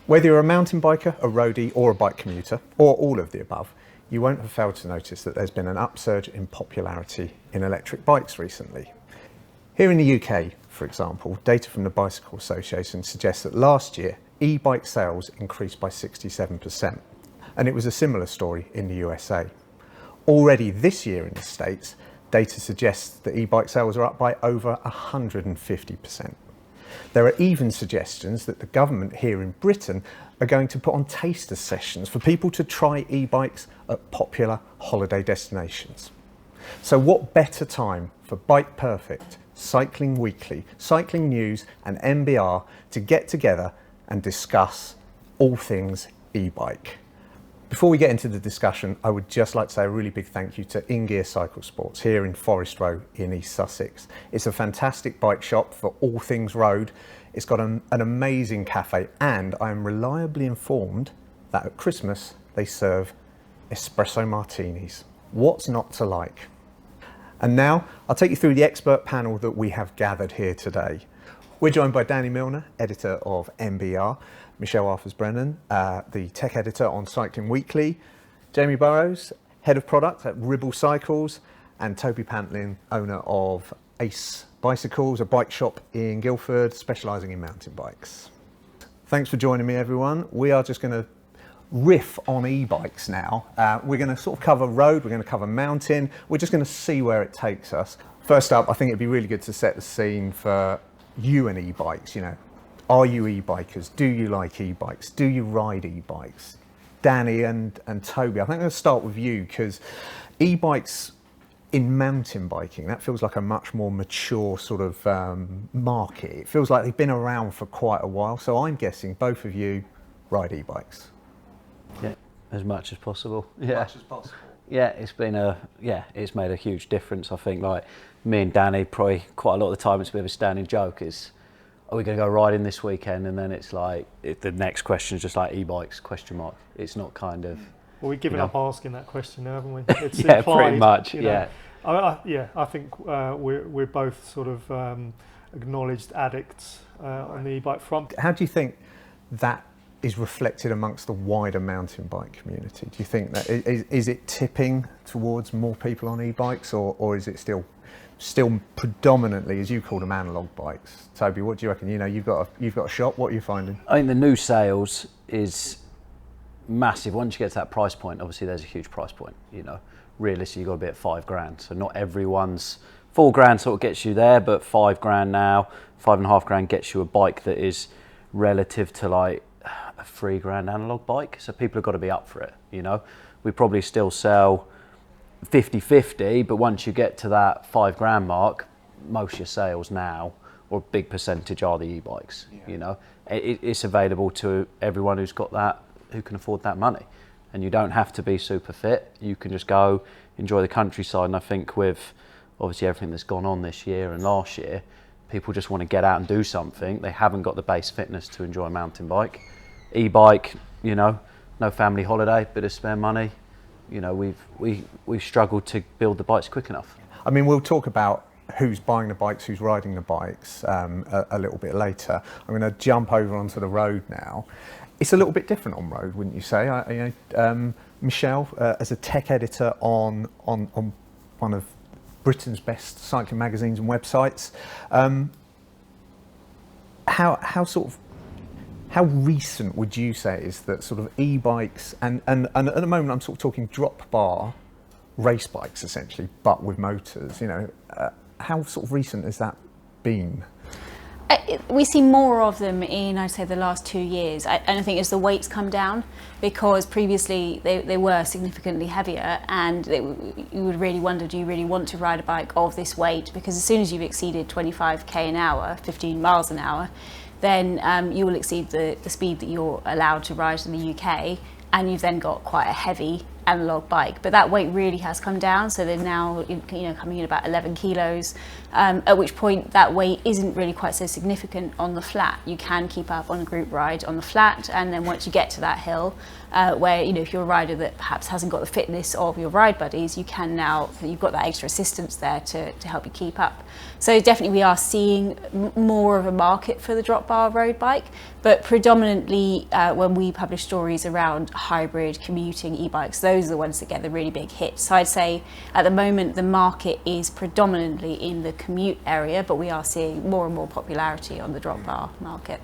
Whether you're a mountain biker, a roadie or a bike commuter, or all of the above, you won't have failed to notice that there's been an upsurge in popularity in electric bikes recently. Here in the UK, for example, data from the Bicycle Association suggests that last year e-bike sales increased by 67%, and it was a similar story in the USA. Already this year in the States, data suggests that e-bike sales are up by over 150%. There are even suggestions that the government here in Britain are going to put on taster sessions for people to try e-bikes at popular holiday destinations. So what better time for Bike Perfect, Cycling Weekly, Cycling News and MBR to get together and discuss all things e-bike. Before we get into the discussion, I would just like to say a really big thank you to In-Gear Cycle Sports here in Forest Row in East Sussex. It's a fantastic bike shop for all things road. It's got an amazing cafe, and I am reliably informed that at Christmas they serve espresso martinis. What's not to like? And now I'll take you through the expert panel that we have gathered here today. We're joined by Danny Milner, editor of MBR, Michelle Arthurs-Brennan, the tech editor on Cycling Weekly, Jamie Burrows, head of product at Ribble Cycles, and Toby Pantlin, owner of Ace Bicycles, a bike shop in Guildford specialising in mountain bikes. Thanks for joining me, everyone. We are just going to riff on e-bikes now. We're going to sort of cover road, we're going to cover mountain, we're just going to see where it takes us. First up, I think it'd be really good to set the scene for you and e-bikes. You know, are you e-bikers? Do you like e-bikes? Do you ride e-bikes? Danny and Toby, I think I'm going to start with you, because e-bikes in mountain biking, that feels like a much more mature sort of market. It feels like they've been around for quite a while, so I'm guessing both of you ride e-bikes. Yeah, as much as possible. Yeah. Much as possible. Yeah, it's made a huge difference. I think, like, me and Danny, probably quite a lot of the time it's a bit of a standing joke is, are we going to go riding this weekend? And then it's like, the next question is just like e-bikes, question mark. It's not kind of... Well, we've given up asking that question now, haven't we? It's yeah, implied, pretty much, you know. yeah. I think we're both sort of acknowledged addicts on the e-bike front. How do you think that is reflected amongst the wider mountain bike community? Do you think that is it tipping towards more people on e-bikes, or is it still predominantly, as you call them, analog bikes? Toby, what do you reckon? You know, you've got a shop. What are you finding? I think the new sales is massive. Once you get to that price point, obviously there's a huge price point. You know, realistically you've got to be at $5,000. So not everyone's $4,000 sort of gets you there, but $5,000 now, $5,500 gets you a bike that is relative to like a $3,000 analog bike. So people have got to be up for it. You know, we probably still sell 50-50, but once you get to that $5,000 mark, most of your sales now, or a big percentage, are the e-bikes. Yeah. You know, it's available to everyone who's got that, who can afford that money. And you don't have to be super fit. You can just go enjoy the countryside. And I think with obviously everything that's gone on this year and last year, people just want to get out and do something. They haven't got the base fitness to enjoy a mountain bike. E-bike, you know, no family holiday, bit of spare money. You know, we've struggled to build the bikes quick enough. I mean, we'll talk about who's buying the bikes, who's riding the bikes a little bit later. I'm going to jump over onto the road now. It's a little bit different on road, wouldn't you say? Michelle, as a tech editor on one of Britain's best cycling magazines and websites, how recent would you say is that sort of e-bikes and at the moment I'm sort of talking drop bar race bikes essentially, but with motors, you know, how sort of recent has that been? We see more of them in, I'd say, the last 2 years. And I think as the weights come down, because previously they were significantly heavier, and you would really wonder, do you really want to ride a bike of this weight? Because as soon as you've exceeded 25k an hour, 15 miles an hour, then you will exceed the speed that you're allowed to ride in the UK, and you've then got quite a heavy analog bike, but that weight really has come down. So they're now coming in about 11 kilos, at which point that weight isn't really quite so significant on the flat. You can keep up on a group ride on the flat, and then once you get to that hill, where if you're a rider that perhaps hasn't got the fitness of your ride buddies, you've got that extra assistance there to help you keep up. So definitely we are seeing more of a market for the drop bar road bike, but predominantly when we publish stories around hybrid commuting e-bikes, those are the ones that get the really big hits. So I'd say at the moment the market is predominantly in the commute area, but we are seeing more and more popularity on the drop bar market.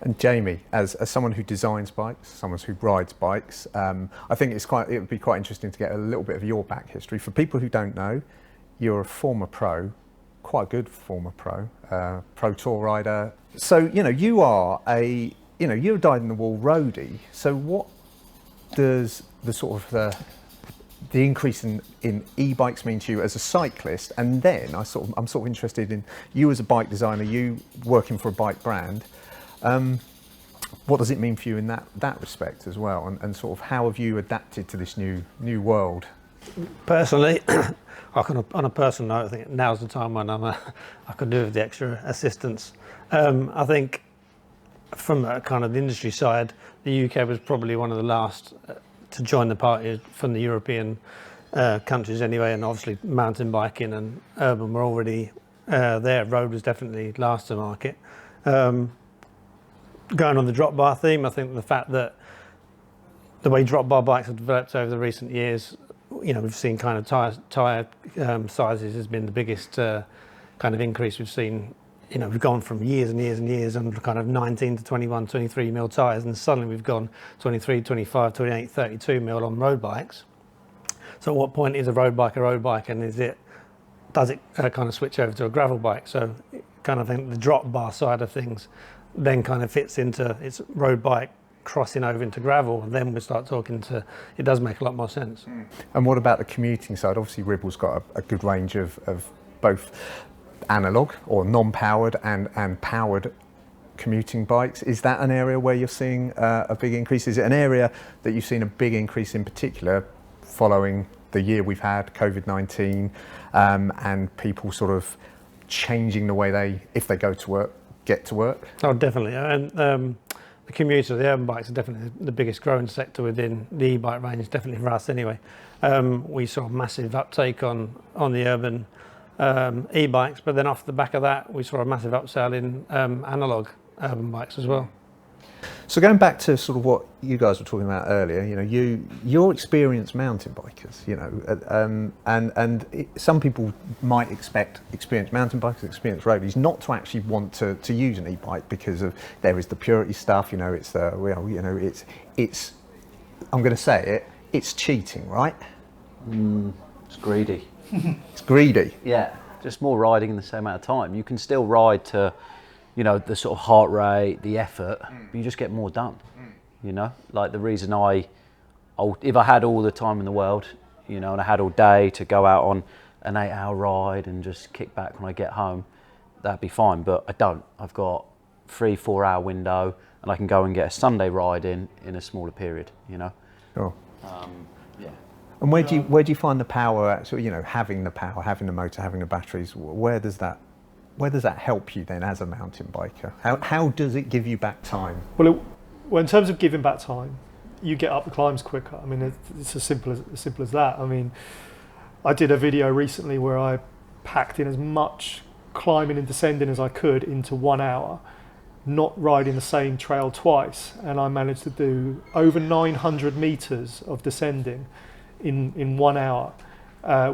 And Jamie, as someone who designs bikes, someone who rides bikes, I think it would be quite interesting to get a little bit of your back history. For people who don't know, you're a former pro, quite a good former pro, pro tour rider. So, you are you're a dyed-in-the-wool roadie. So what does the sort of the increase in e-bikes mean to you as a cyclist? And then I'm sort of interested in you as a bike designer, you working for a bike brand. What does it mean for you in that respect as well, and sort of how have you adapted to this new world? Personally, on a personal note, I think now's the time when I could do with the extra assistance. I think from a kind of the industry side, the UK was probably one of the last to join the party from the European countries anyway, and obviously mountain biking and urban were already there. Road was definitely last to market. Going on the drop bar theme, I think the fact that the way drop bar bikes have developed over the recent years, we've seen kind of tyre sizes has been the biggest kind of increase we've seen. We've gone from years and years and years on kind of 19 to 21, 23 mil tyres, and suddenly we've gone 23, 25, 28, 32 mil on road bikes. So at what point is a road bike, and does it kind of switch over to a gravel bike? So kind of think the drop bar side of things then kind of fits into its road bike crossing over into gravel, and then we start talking it does make a lot more sense. And what about the commuting side? Obviously Ribble's got a good range of both analog or non-powered and powered commuting bikes. Is that an area where you're seeing a big increase? Is it an area that you've seen a big increase in particular following the year we've had, COVID-19, and people sort of changing the way if they go to work, get to work? Oh, definitely. And the commuter, the urban bikes are definitely the biggest growing sector within the e-bike range, definitely for us anyway. We saw massive uptake on the urban e-bikes, but then off the back of that, we saw a massive upsell in analog urban bikes as well. So going back to sort of what you guys were talking about earlier, you're experienced mountain bikers, some people might expect experienced mountain bikers, experienced roadies not to actually want to use an e-bike because there is the purity stuff, it's I'm going to say it, it's cheating, right? It's greedy. It's greedy. Yeah, just more riding in the same amount of time. You can still ride to the sort of heart rate, the effort, but you just get more done. Like the reason if I had all the time in the world, and I had all day to go out on an 8-hour ride and just kick back when I get home, that'd be fine. But I don't. I've got 3-4 hour window, and I can go and get a Sunday ride in a smaller period. Sure. Yeah. And where do you find the power? Actually, having the power, having the motor, having the batteries. Where does that help you then as a mountain biker? How does it give you back time? Well, in terms of giving back time, you get up the climbs quicker. I mean, it's as simple as that. I mean, I did a video recently where I packed in as much climbing and descending as I could into 1 hour, not riding the same trail twice, and I managed to do over 900 meters of descending in 1 hour.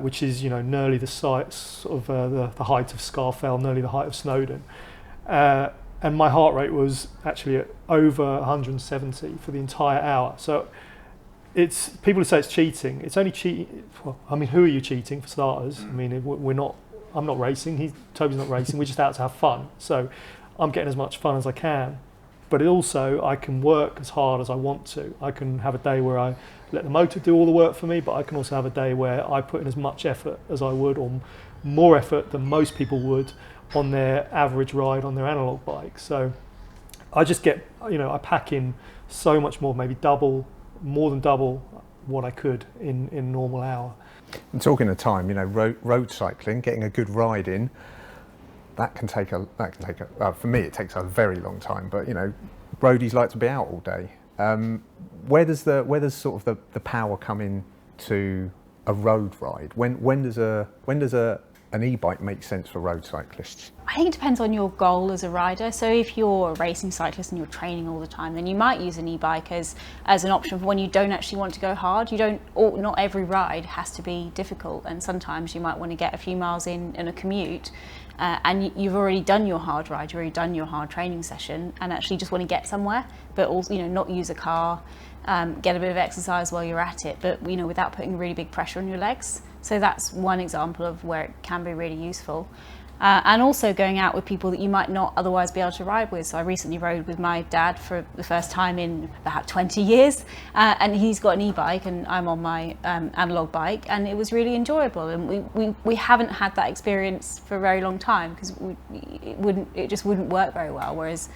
Which is, nearly the size of the height of Scafell, nearly the height of Snowdon. And my heart rate was actually at over 170 for the entire hour. So people who say it's cheating, it's only cheating. Well, I mean, who are you cheating for starters? I mean, I'm not racing, Toby's not racing, we're just out to have fun. So I'm getting as much fun as I can. But also, I can work as hard as I want to. I can have a day where I let the motor do all the work for me, but I can also have a day where I put in as much effort as I would, or more effort than most people would on their average ride on their analog bike. So I just get, I pack in so much more, maybe more than double what I could in a normal hour. And talking of time, you know, road cycling, getting a good ride in, that can take a for me it takes a very long time. But you know, roadies like to be out all day. Where does sort of the power come in to a road ride? When does an e-bike make sense for road cyclists? I think it depends on your goal as a rider. So if you're a racing cyclist and you're training all the time, then you might use an e-bike as an option for when you don't actually want to go hard. Not every ride has to be difficult, and sometimes you might want to get a few miles in a commute, and you've already done your hard ride, you've already done your hard training session, and actually just want to get somewhere, but also, you know, not use a car, get a bit of exercise while you're at it, but you know, without putting really big pressure on your legs. So that's one example of where it can be really useful. And also going out with people that you might not otherwise be able to ride with. So I recently rode with my dad for the first time in about 20 years, and he's got an e-bike and I'm on my analog bike, and it was really enjoyable. And we haven't had that experience for a very long time because it just wouldn't work very well. Whereas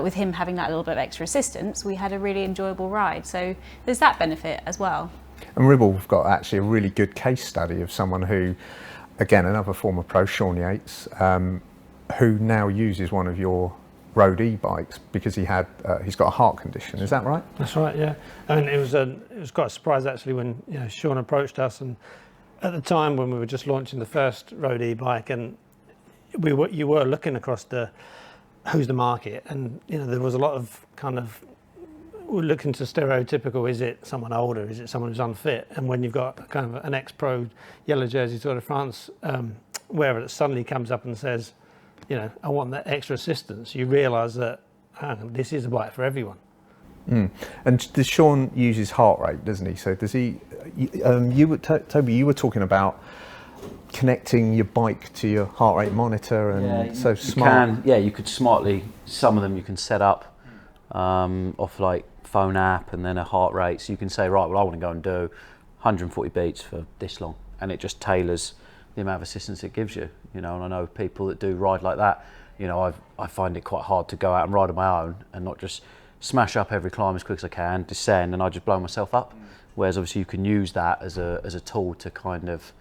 with him having that little bit of extra assistance, we had a really enjoyable ride. So there's that benefit as well. And Ribble have got actually a really good case study of someone who, again, another former pro, Sean Yates, who now uses one of your road e-bikes because he's got a heart condition. Is that right? That's right. Yeah, I mean, it was quite a surprise actually when, you know, Sean approached us, and at the time when we were just launching the first road e-bike, and you were looking across who's the market, and you know, there was a lot of kind of, we're looking to stereotypical, is it someone older, is it someone who's unfit? And when you've got kind of an ex-pro yellow jersey Tour de France wearer that suddenly comes up and says, you know, I want that extra assistance, you realise that this is a bike for everyone. And does Sean use his heart rate, doesn't he? So does he, Toby, you were talking about connecting your bike to your heart rate monitor, and so smart. You could smartly, some of them you can set up off like phone app and then a heart rate, so you can say, right, well, I want to go and do 140 beats for this long, and it just tailors the amount of assistance it gives you, you know. And I know people that do ride like that, you know, I find it quite hard to go out and ride on my own and not just smash up every climb as quick as I can, descend, and I just blow myself up. Whereas obviously you can use that as a tool to kind of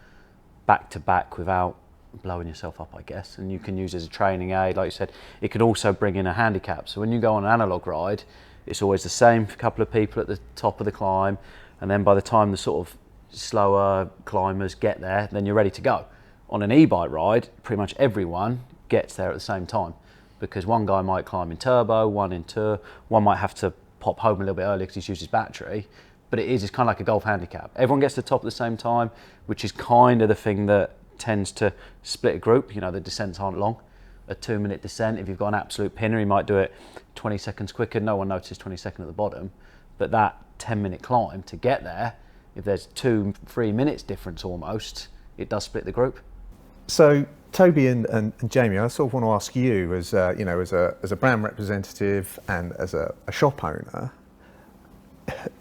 back to back without blowing yourself up, I guess. And you can use it as a training aid, like you said. It could also bring in a handicap. So when you go on an analog ride, it's always the same couple of people at the top of the climb, and then by the time the sort of slower climbers get there, then you're ready to go. On an e-bike ride, pretty much everyone gets there at the same time, because one guy might climb in turbo, one in tour, one might have to pop home a little bit early because he's used his battery. But it's kind of like a golf handicap. Everyone gets to the top at the same time, which is kind of the thing that tends to split a group. You know, the descents aren't long. A 2-minute descent, if you've got an absolute pinner, you might do it 20 seconds quicker. No one notices 20 seconds at the bottom. But that 10-minute climb to get there, if there's 2-3 minutes difference almost, it does split the group. So Toby and Jamie, I sort of want to ask you, as you know, as a brand representative and as a shop owner,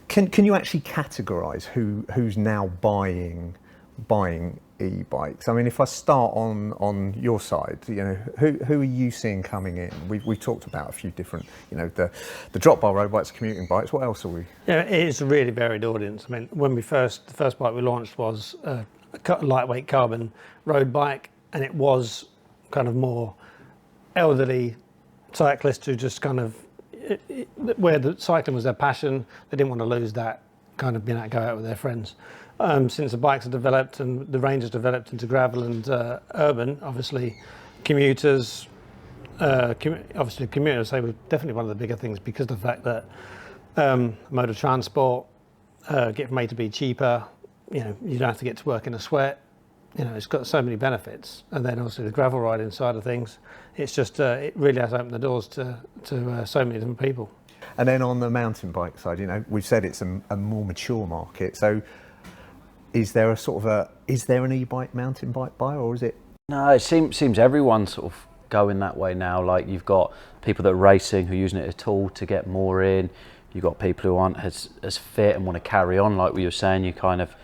can you actually categorise who's now buying e-bikes? I mean, if I start on your side, you know, who are you seeing coming in? We've talked about a few different, you know, the drop bar road bikes, commuting bikes. What else are we? Yeah, it's a really varied audience. I mean, when the first bike we launched was a lightweight carbon road bike, and it was kind of more elderly cyclists who just kind of, where the cycling was their passion, they didn't want to lose that kind of being able to go out with their friends. Since the bikes have developed and the range has developed into gravel and urban, obviously commuters, commuters, say, were definitely one of the bigger things, because of the fact that mode of transport, get from A to B cheaper, you know, you don't have to get to work in a sweat. You know, it's got so many benefits. And then also the gravel riding side of things, it's just, it really has opened the doors to so many different people. And then on the mountain bike side, you know, we've said it's a more mature market. So is there an e-bike mountain bike buyer, or is it? No, it seems everyone's sort of going that way now. Like, you've got people that are racing who are using it as a tool to get more in. You've got people who aren't as fit and want to carry on, like we were saying. You kind of,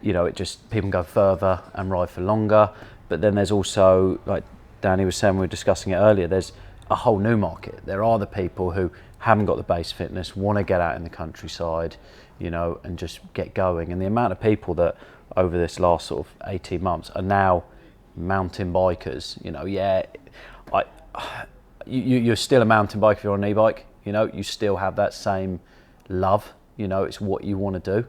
you know, it just, people can go further and ride for longer. But then there's also, like Danny was saying, we were discussing it earlier, there's a whole new market. There are the people who haven't got the base fitness, want to get out in the countryside, you know, and just get going. And the amount of people that over this last sort of 18 months are now mountain bikers, you know, you're still a mountain biker if you're on an e-bike, you know, you still have that same love, you know, it's what you want to do.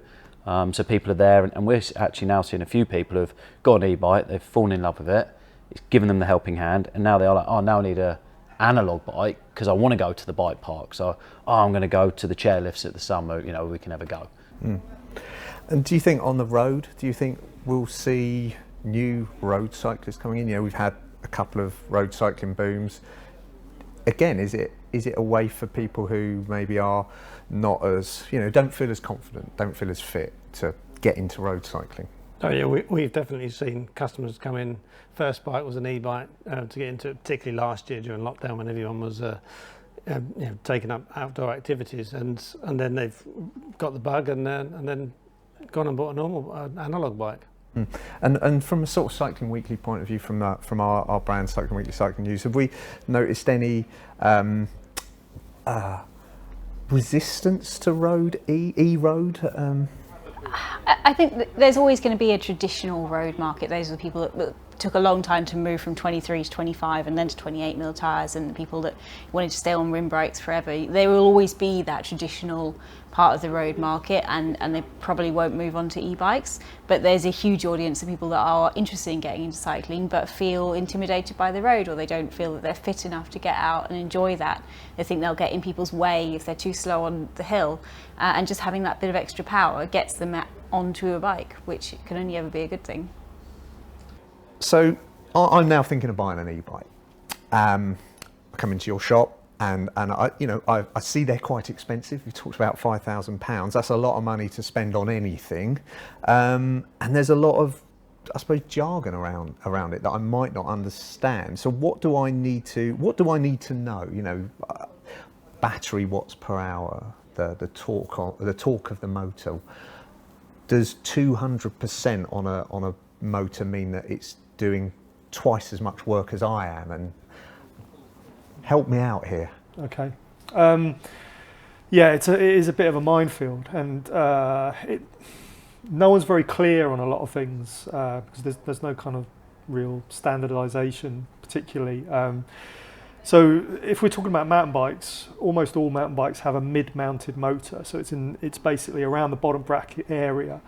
So people are there, and we're actually now seeing a few people who've got an e-bike, they've fallen in love with it, it's given them the helping hand, and now they are like, oh, now I need a analog bike because I want to go to the bike park. So, I'm going to go to the chairlifts at the summer, you know, we can have a go. And do you think on the road, do you think we'll see new road cyclists coming in? You know, we've had a couple of road cycling booms. Again, is it a way for people who maybe are not as, you know, don't feel as confident, don't feel as fit to get into road cycling? Oh yeah, we've definitely seen customers come in. First bike was an e-bike to get into it, particularly last year during lockdown when everyone was taking up outdoor activities, and then they've got the bug and then gone and bought a normal analog bike. And from a sort of Cycling Weekly point of view, from our brand Cycling Weekly Cycling News, have we noticed any resistance to e-road? I think that there's always going to be a traditional road market. Those are the people that took a long time to move from 23 to 25 and then to 28mm tyres, and the people that wanted to stay on rim brakes forever. There will always be that traditional part of the road market, and they probably won't move on to e-bikes. But there's a huge audience of people that are interested in getting into cycling but feel intimidated by the road, or they don't feel that they're fit enough to get out and enjoy that. They think they'll get in people's way if they're too slow on the hill, and just having that bit of extra power gets them onto a bike, which can only ever be a good thing. So I'm now thinking of buying an e-bike. I come into your shop and I see they're quite expensive. You talked about £5,000. That's a lot of money to spend on anything, and there's a lot of, I suppose, jargon around it that I might not understand. So what do I need to know? You know, battery watts per hour, the torque of the motor. Does 200% on a motor mean that it's doing twice as much work as I am? And help me out here. Okay. It is a bit of a minefield, and no one's very clear on a lot of things because there's no kind of real standardization particularly. So if we're talking about mountain bikes, almost all mountain bikes have a mid-mounted motor. So it's basically around the bottom bracket area,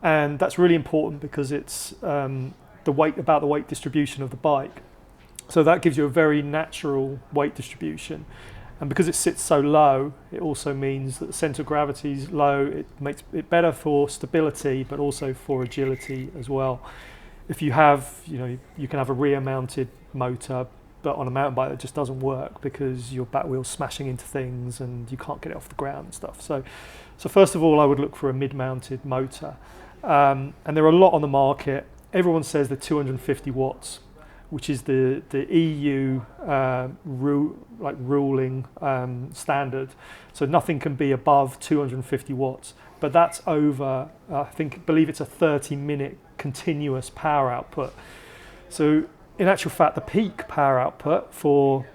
and that's really important because it's the weight distribution of the bike. So that gives you a very natural weight distribution, and because it sits so low, it also means that the centre of gravity is low. It makes it better for stability, but also for agility as well. If you have, you can have a rear-mounted motor, but on a mountain bike that just doesn't work because your back wheel's smashing into things and you can't get it off the ground and stuff. So first of all, I would look for a mid-mounted motor, and there are a lot on the market. Everyone says they're 250 watts, which is the EU ruling standard. So nothing can be above 250 watts, but that's over, believe it's a 30-minute continuous power output. So in actual fact, the peak power output for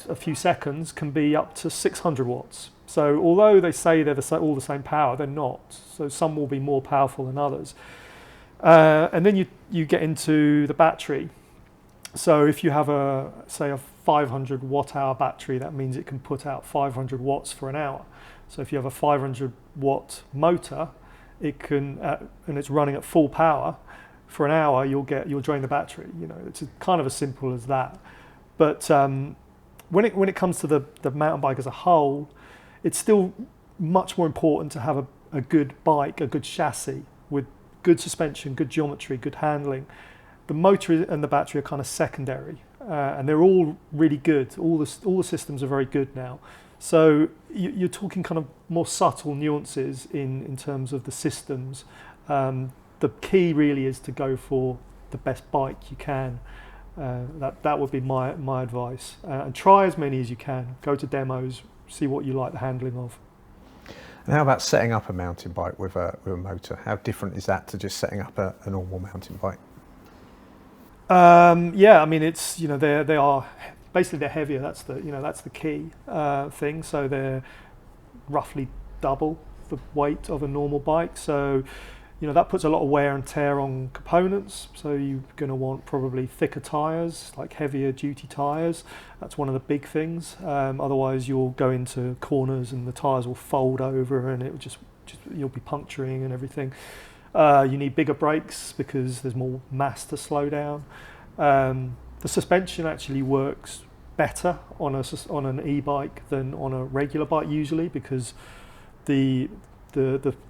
a few seconds can be up to 600 watts. So although they say they're all the same power, they're not. So some will be more powerful than others. And then you get into the battery. So if you have a 500 watt hour battery, that means it can put out 500 watts for an hour. So if you have a 500 watt motor, it can, and it's running at full power, for an hour you'll drain the battery. It's kind of as simple as that. But when it comes to the mountain bike as a whole, it's still much more important to have a good bike, a good chassis with good suspension, good geometry, good handling. The motor and the battery are kind of secondary, and they're all really good. All the systems are very good now. So you're talking kind of more subtle nuances in terms of the systems. The key really is to go for the best bike you can. That would be my advice. And try as many as you can. Go to demos, see what you like the handling of. And how about setting up a mountain bike with a motor? How different is that to just setting up a normal mountain bike? It's they are basically they're heavier. That's the key thing. So they're roughly double the weight of a normal bike. So, you know, that puts a lot of wear and tear on components. So you're going to want probably thicker tyres, like heavier duty tyres. That's one of the big things. Otherwise, you'll go into corners and the tyres will fold over, and it will just you'll be puncturing and everything. You need bigger brakes because there's more mass to slow down. The suspension actually works better on an e-bike than on a regular bike usually, because the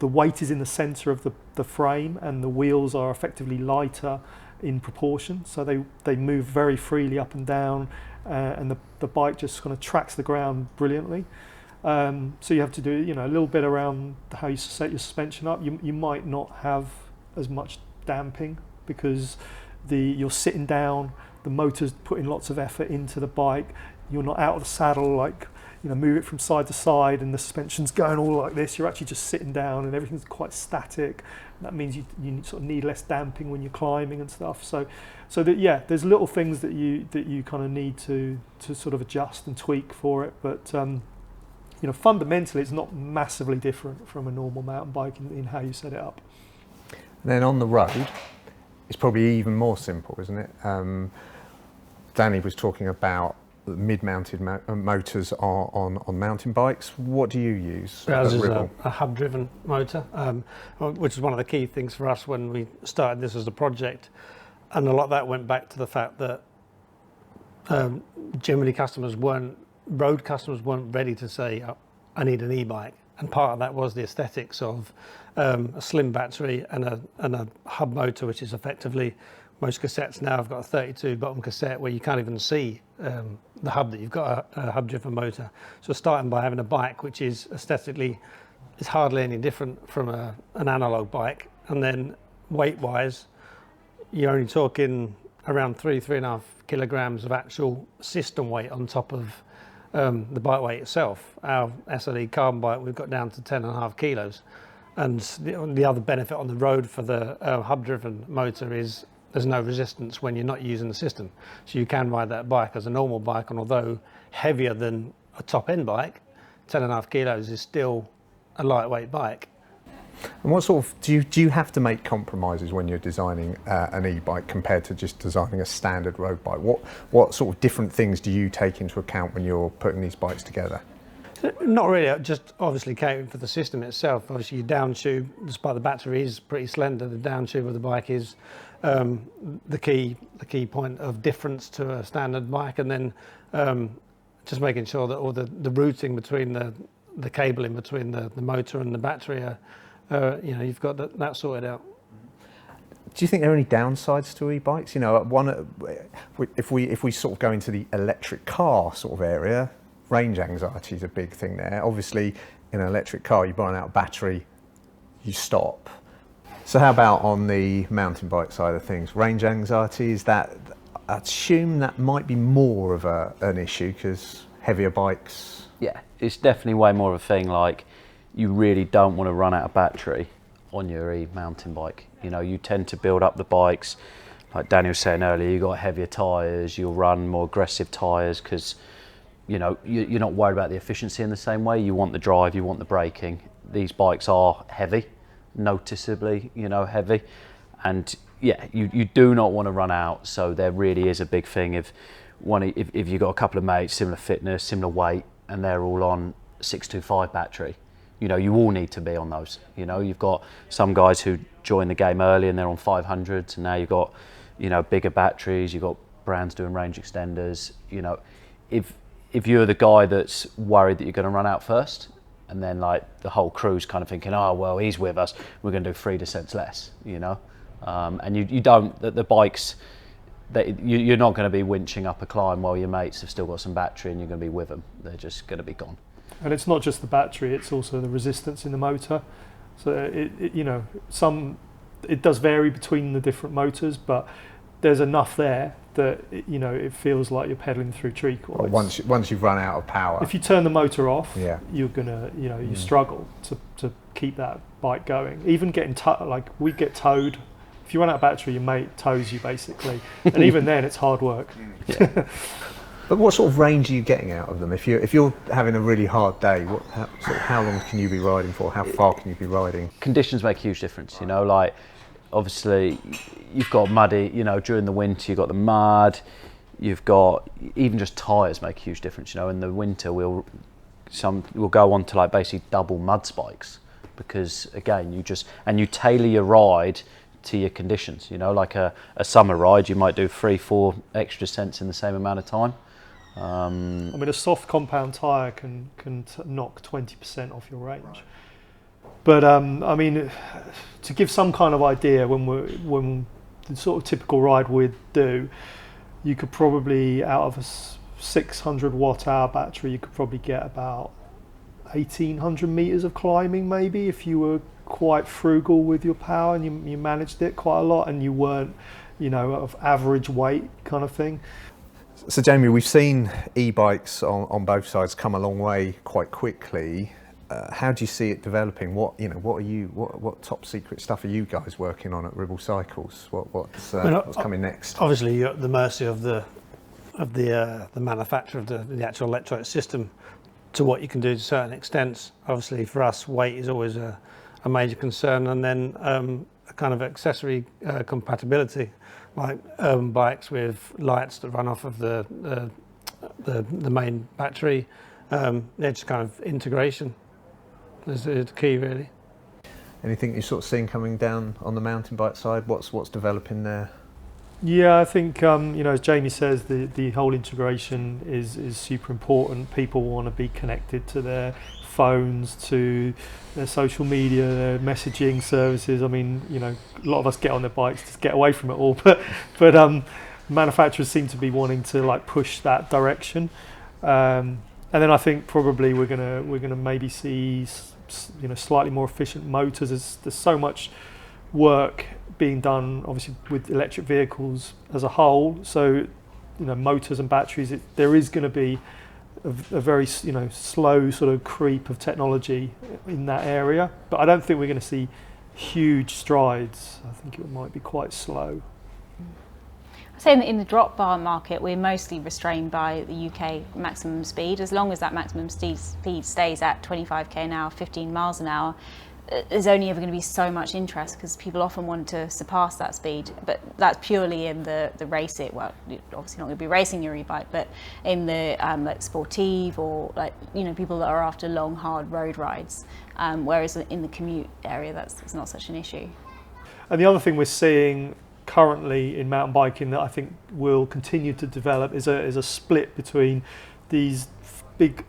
weight is in the centre of the frame, and the wheels are effectively lighter in proportion, so they move very freely up and down, and the bike just kind of tracks the ground brilliantly. So you have to do, you know, a little bit around how you set your suspension up. You might not have as much damping because you're sitting down, the motor's putting lots of effort into the bike. You're not out of the saddle, like, you know, move it from side to side and the suspension's going all like this. You're actually just sitting down and everything's quite static. That means you sort of need less damping when you're climbing and stuff. So that, yeah, there's little things that you kind of need to sort of adjust and tweak for it. But you know, fundamentally, it's not massively different from a normal mountain bike in how you set it up. And then on the road, it's probably even more simple, isn't it? Danny was talking about mid-mounted motors on mountain bikes. What do you use? Ours is a hub-driven motor, which is one of the key things for us when we started this as a project. And a lot of that went back to the fact that generally road customers weren't ready to say, oh, I need an e-bike. And part of that was the aesthetics of a slim battery and a hub motor, which is effectively, most cassettes now have got a 32 bottom cassette where you can't even see the hub, that you've got a hub driven motor. So starting by having a bike which is aesthetically is hardly any different from an analog bike, and then weight wise you're only talking around 3.5 kilograms of actual system weight on top of the bike weight itself. Our SLE carbon bike, we've got down to 10.5 kilos. And the other benefit on the road for the hub-driven motor is there's no resistance when you're not using the system. So you can ride that bike as a normal bike, and although heavier than a top-end bike, 10.5 kilos is still a lightweight bike. And what sort of, do you have to make compromises when you're designing an e-bike compared to just designing a standard road bike? What sort of different things do you take into account when you're putting these bikes together? Not really, just obviously catering for the system itself. Obviously your down tube, despite the battery is pretty slender, the down tube of the bike is the key point of difference to a standard bike, and then just making sure that all the routing between the cabling between the motor and the battery are, you know, you've got that sorted out. Do you think there are any downsides to e-bikes? You know, if we sort of go into the electric car sort of area, range anxiety is a big thing there. Obviously, in an electric car, you burn out a battery, you stop. So how about on the mountain bike side of things? Range anxiety, is that, I assume that might be more of an issue because heavier bikes. Yeah, it's definitely way more of a thing. Like, you really don't want to run out of battery on your mountain bike. You know, you tend to build up the bikes, like Danny was saying earlier, you've got heavier tyres, you'll run more aggressive tyres because, you know, you're not worried about the efficiency in the same way. You want the drive, you want the braking. These bikes are heavy, noticeably, you know, heavy. And yeah, you do not want to run out. So there really is a big thing if you've got a couple of mates, similar fitness, similar weight, and they're all on 625 battery, you know, you all need to be on those. You know, you've got some guys who join the game early and they're on 500s, and now you've got, you know, bigger batteries, you've got brands doing range extenders. You know, if you're the guy that's worried that you're going to run out first, and then like the whole crew's kind of thinking, oh well, he's with us, we're going to do 3 descents less, you know, and you don't, the bikes, you're not going to be winching up a climb while your mates have still got some battery and you're going to be with them. They're just going to be gone. And it's not just the battery, it's also the resistance in the motor. So it you know, it does vary between the different motors, but there's enough there that you know, it feels like you're pedaling through treacle. Well, once you've run out of power. If you turn the motor off, yeah, you're gonna, you know, you struggle to keep that bike going. Even getting like we get towed. If you run out of battery, your mate tows you basically, and even then it's hard work. Yeah. But what sort of range are you getting out of them? If you're having a really hard day, how long can you be riding for? How far can you be riding? Conditions make a huge difference, you know, like obviously you've got muddy, you know, during the winter you've got the mud, you've got even just tyres make a huge difference, you know. In the winter we'll go on to like basically double mud spikes, because again you tailor your ride to your conditions, you know. Like a summer ride you might do 3-4 extra descents in the same amount of time. I mean, a soft compound tyre can knock 20% off your range. But I mean, to give some kind of idea, when the sort of typical ride we'd do, you could probably, out of a 600 watt hour battery, you could probably get about 1,800 meters of climbing, maybe, if you were quite frugal with your power and you managed it quite a lot and you weren't, you know, of average weight kind of thing. So Jamie, we've seen e-bikes on both sides come a long way quite quickly. How do you see it developing? What top secret stuff are you guys working on at Ribble Cycles? What's coming next? Obviously, you're at the mercy of the manufacturer of the actual electronic system to what you can do to certain extents. Obviously, for us, weight is always a major concern, and then a kind of accessory compatibility, like bikes with lights that run off of the main battery. Just kind of integration is the key, really. Anything you're sort of seeing coming down on the mountain bike side? What's developing there? Yeah, I think you know, as Jamie says, the whole integration is super important. People want to be connected to their phones, to their social media, their messaging services. I mean, you know, a lot of us get on their bikes to get away from it all, but manufacturers seem to be wanting to like push that direction. And then I think probably we're gonna maybe see, you know, slightly more efficient motors. There's so much work being done, obviously, with electric vehicles as a whole. So, you know, motors and batteries, there is going to be a very, you know, slow sort of creep of technology in that area. But I don't think we're going to see huge strides. I think it might be quite slow. I'd say in the drop bar market, we're mostly restrained by the UK maximum speed. As long as that maximum speed stays at 25k an hour, 15 miles an hour, there's only ever going to be so much interest, because people often want to surpass that speed. But that's purely in the race it. Well, you're obviously not going to be racing your e-bike, but in the like sportive, or like, you know, people that are after long, hard road rides. Whereas in the commute area, it's not such an issue. And the other thing we're seeing currently in mountain biking that I think will continue to develop is a split between these big,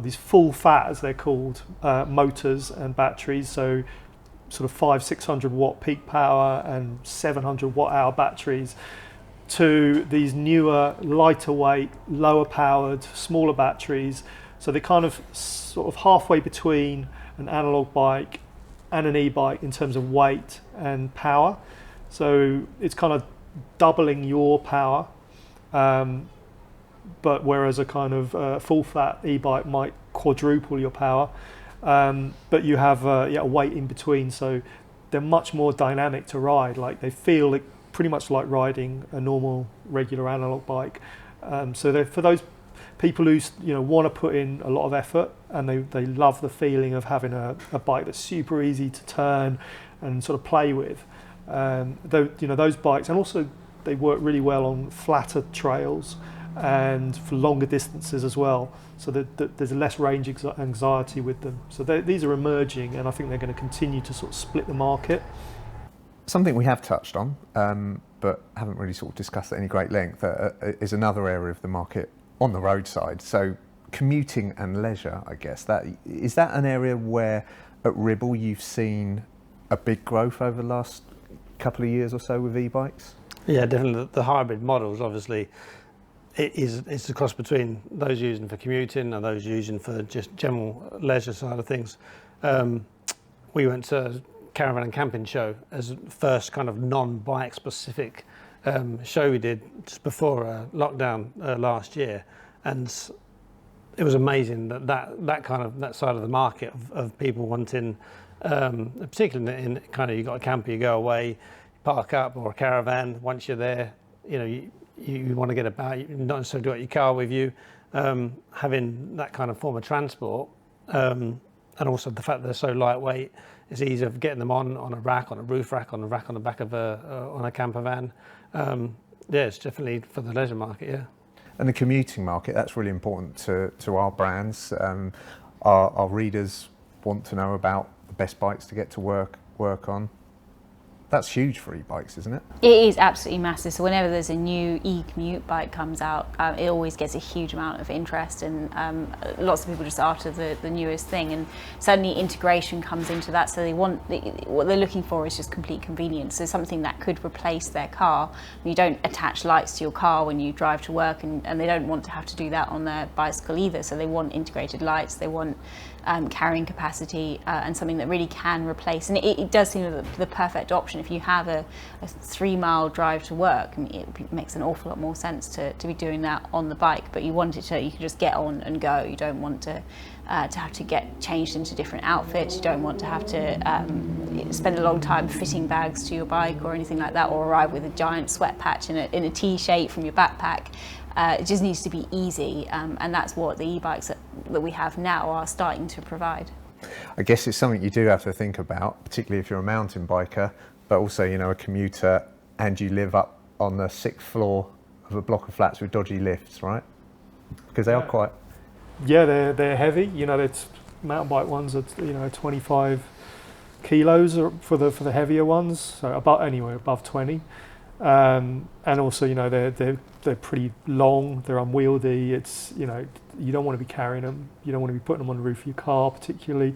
these full fat, as they're called, motors and batteries. So sort of 500-600 watt peak power and 700 watt hour batteries, to these newer, lighter weight, lower powered, smaller batteries. So they're kind of sort of halfway between an analog bike and an e-bike in terms of weight and power. So it's kind of doubling your power. But whereas a kind of full fat e-bike might quadruple your power, but you have a weight in between, so they're much more dynamic to ride. Like, they feel pretty much like riding a normal, regular analog bike. So for those people who, you know, want to put in a lot of effort, and they love the feeling of having a bike that's super easy to turn and sort of play with. You know, those bikes, and also they work really well on flatter trails and for longer distances as well, so that there's less range anxiety with them. So these are emerging, and I think they're going to continue to sort of split the market. Something we have touched on, but haven't really sort of discussed at any great length, is another area of the market on the roadside. So commuting and leisure, I guess. Is that an area where at Ribble you've seen a big growth over the last couple of years or so with e-bikes? Yeah, definitely. The hybrid models, obviously, it's a cross between those using for commuting and those using for just general leisure side of things. We went to Caravan and Camping Show as the first kind of non-bike specific show we did just before lockdown last year, and it was amazing that side of the market of people wanting, particularly in kind of, you got a camper, you go away, park up, or a caravan. Once you're there, you know, you want to get about, you not necessarily got your car with you, having that kind of form of transport, and also the fact that they're so lightweight, it's easier of getting them on a rack, on a roof rack, on a rack on the back of on a camper van. Yeah, it's definitely for the leisure market, yeah. And the commuting market, that's really important to our brands. Our readers want to know about the best bikes to get to work on. That's huge for e-bikes, isn't it? It is absolutely massive. So whenever there's a new e-commute bike comes out, it always gets a huge amount of interest, and lots of people just after the newest thing. And certainly integration comes into that. So what they're looking for is just complete convenience. So something that could replace their car. You don't attach lights to your car when you drive to work, and they don't want to have to do that on their bicycle either. So they want integrated lights. They want carrying capacity, and something that really can replace. And it does seem the perfect option if you have a 3-mile drive to work. I mean, it makes an awful lot more sense to be doing that on the bike, but you want it to, you can just get on and go. You don't want to have to get changed into different outfits. You don't want to have to spend a long time fitting bags to your bike or anything like that, or arrive with a giant sweat patch in a T shape from your backpack. It just needs to be easy, and that's what the e-bikes that we have now are starting to provide. I guess it's something you do have to think about, particularly if you're a mountain biker, but also, you know, a commuter, and you live up on the 6th floor of a block of flats with dodgy lifts, right? Because they are quite... Yeah, they're heavy. You know, it's mountain bike ones are, you know, 25 kilos for the heavier ones, so anywhere above 20. And also, you know, they're pretty long, they're unwieldy. It's, you know, you don't want to be carrying them, you don't want to be putting them on the roof of your car particularly.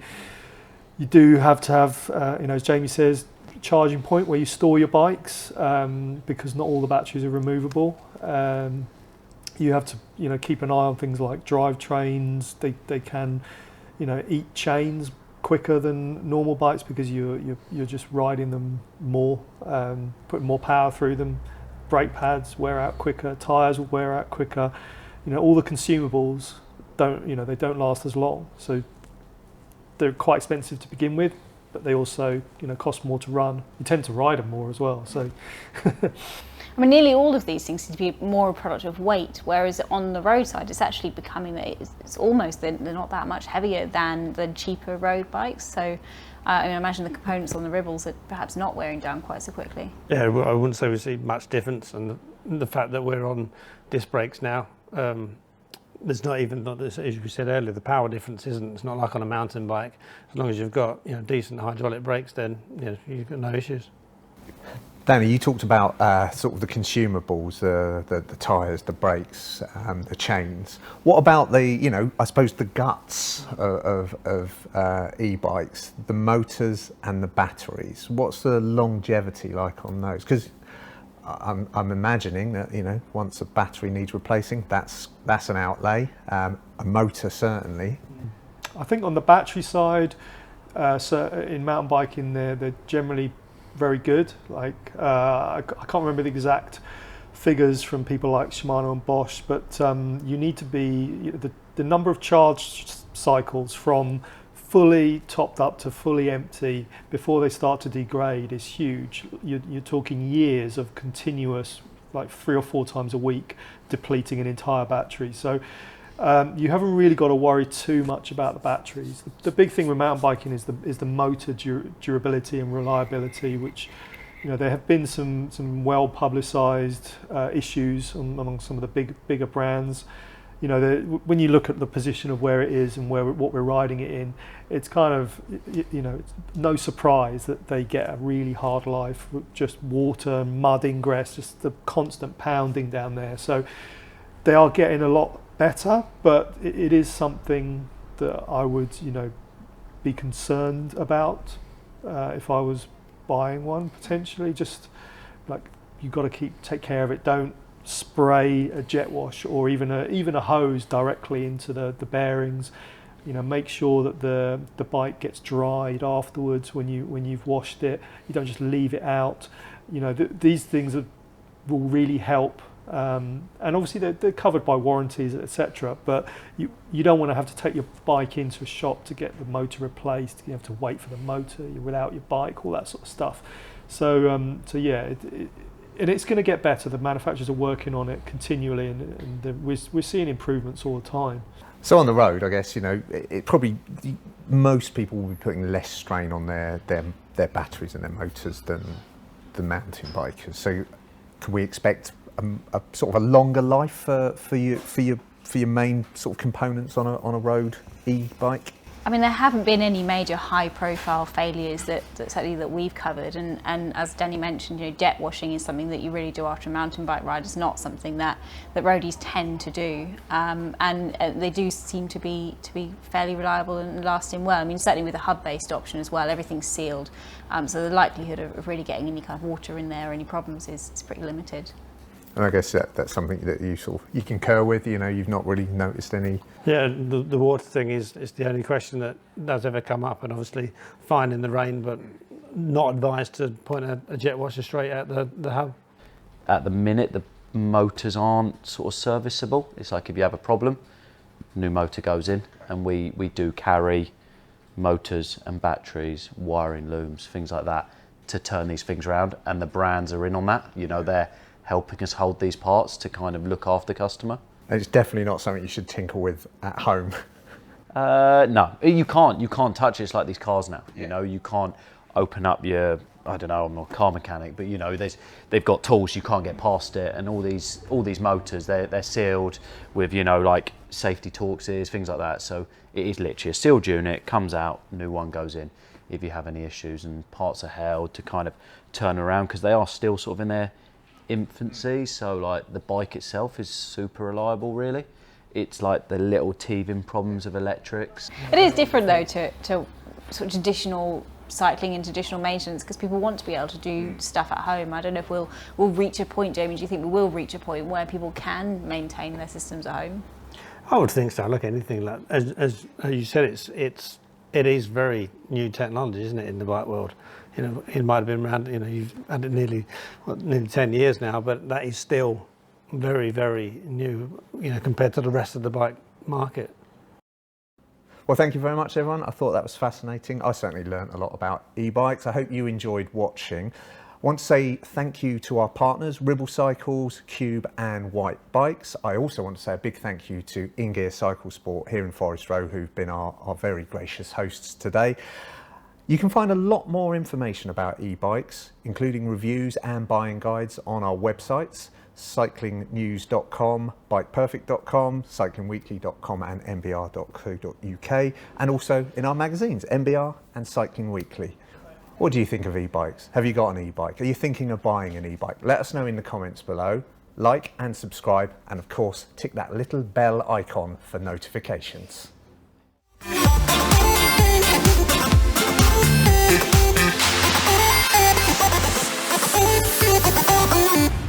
You do have to have, you know, as Jamie says, charging point where you store your bikes, because not all the batteries are removable. You have to, you know, keep an eye on things like drivetrains. They can, you know, eat chains quicker than normal bikes because you're just riding them more, putting more power through them. Brake pads wear out quicker, tyres will wear out quicker. You know, all the consumables they don't last as long. So they're quite expensive to begin with, but they also, you know, cost more to run. You tend to ride them more as well. So I mean, nearly all of these things seem to be more a product of weight, whereas on the roadside, it's actually becoming it's almost they're not that much heavier than the cheaper road bikes. So I imagine the components on the Ribbles are perhaps not wearing down quite so quickly. Yeah, well, I wouldn't say we see much difference, and the fact that we're on disc brakes now, there's not even, as we said earlier, the power difference isn't. It's not like on a mountain bike. As long as you've got, you know, decent hydraulic brakes, then, you know, you've got no issues. Danny, you talked about sort of the consumables, the tyres, the brakes, the chains. What about the, you know, I suppose the guts of e-bikes, the motors and the batteries? What's the longevity like on those? Because I'm imagining that, you know, once a battery needs replacing, that's an outlay. A motor certainly. I think on the battery side, so in mountain biking, they're generally very good. Like I can't remember the exact figures from people like Shimano and Bosch, but you need to be the number of charge cycles from fully topped up to fully empty before they start to degrade is huge. You're talking years of continuous, like 3 or 4 times a week, depleting an entire battery. So you haven't really got to worry too much about the batteries. The big thing with mountain biking is the motor durability and reliability, which, you know, there have been some well publicised issues among some of the bigger brands. You know, when you look at the position of where it is and what we're riding it in, it's kind of, you know, it's no surprise that they get a really hard life with just water, mud ingress, just the constant pounding down there. So they are getting a lot better, but it is something that I would, you know, be concerned about if I was buying one potentially. Just like, you've got to take care of it. Don't spray a jet wash or even a hose directly into the bearings. You know, make sure that the bike gets dried afterwards when you've washed it. You don't just leave it out. You know, these things will really help. And obviously they're covered by warranties, etc. But you don't want to have to take your bike into a shop to get the motor replaced. You have to wait for the motor. You're without your bike, all that sort of stuff. So yeah, and it's going to get better. The manufacturers are working on it continually, and we're seeing improvements all the time. So on the road, I guess, you know, it probably, most people will be putting less strain on their batteries and their motors than the mountain bikers. So can we expect a sort of a longer life for your main sort of components on a road e-bike? I mean, there haven't been any major high-profile failures that certainly that we've covered, and as Danny mentioned, you know, jet washing is something that you really do after a mountain bike ride. It's not something that roadies tend to do, and they do seem to be fairly reliable and lasting well. I mean, certainly with a hub-based option as well, everything's sealed, so the likelihood of really getting any kind of water in there or any problems is pretty limited. And I guess that's something that you concur with. You know, you've not really noticed any. Yeah, the water thing is the only question that does ever come up, and obviously fine in the rain, but not advised to point a jet washer straight at the hub. At the minute, the motors aren't sort of serviceable. It's like if you have a problem, new motor goes in, and we do carry motors and batteries, wiring looms, things like that, to turn these things around, and the brands are in on that. You know, they're helping us hold these parts to kind of look after the customer. And it's definitely not something you should tinker with at home. No, you can't touch it. It's like these cars now. You know, you can't open up your, I don't know, I'm not a car mechanic, but you know, they've got tools, you can't get past it, and all these motors, they're sealed with, you know, like safety Torxes, things like that. So it is literally a sealed unit, comes out, new one goes in. If you have any issues, and parts are held to kind of turn around, because they are still sort of in their infancy, so like the bike itself is super reliable really. It's like the little teething problems of electrics. It is different though to sort of traditional cycling and traditional maintenance, because people want to be able to do stuff at home. I don't know if we'll reach a point, Jamie, do you think we will reach a point where people can maintain their systems at home? I would think so. Look, anything like as you said, it is very new technology, isn't it, in the bike world? You know, it might have been around, you know, you've had it nearly 10 years now, but that is still very, very new, you know, compared to the rest of the bike market. Well, thank you very much, everyone. I thought that was fascinating. I certainly learned a lot about e-bikes. I hope you enjoyed watching. I want to say thank you to our partners, Ribble Cycles, Cube and Whyte Bikes. I also want to say a big thank you to InGear Cycle Sport here in Forest Row, who've been our very gracious hosts today. You can find a lot more information about e-bikes, including reviews and buying guides, on our websites, cyclingnews.com, bikeperfect.com, cyclingweekly.com and mbr.co.uk, and also in our magazines, MBR and Cycling Weekly. What do you think of e-bikes? Have you got an e-bike? Are you thinking of buying an e-bike? Let us know in the comments below. Like and subscribe, and of course, tick that little bell icon for notifications. Thank you.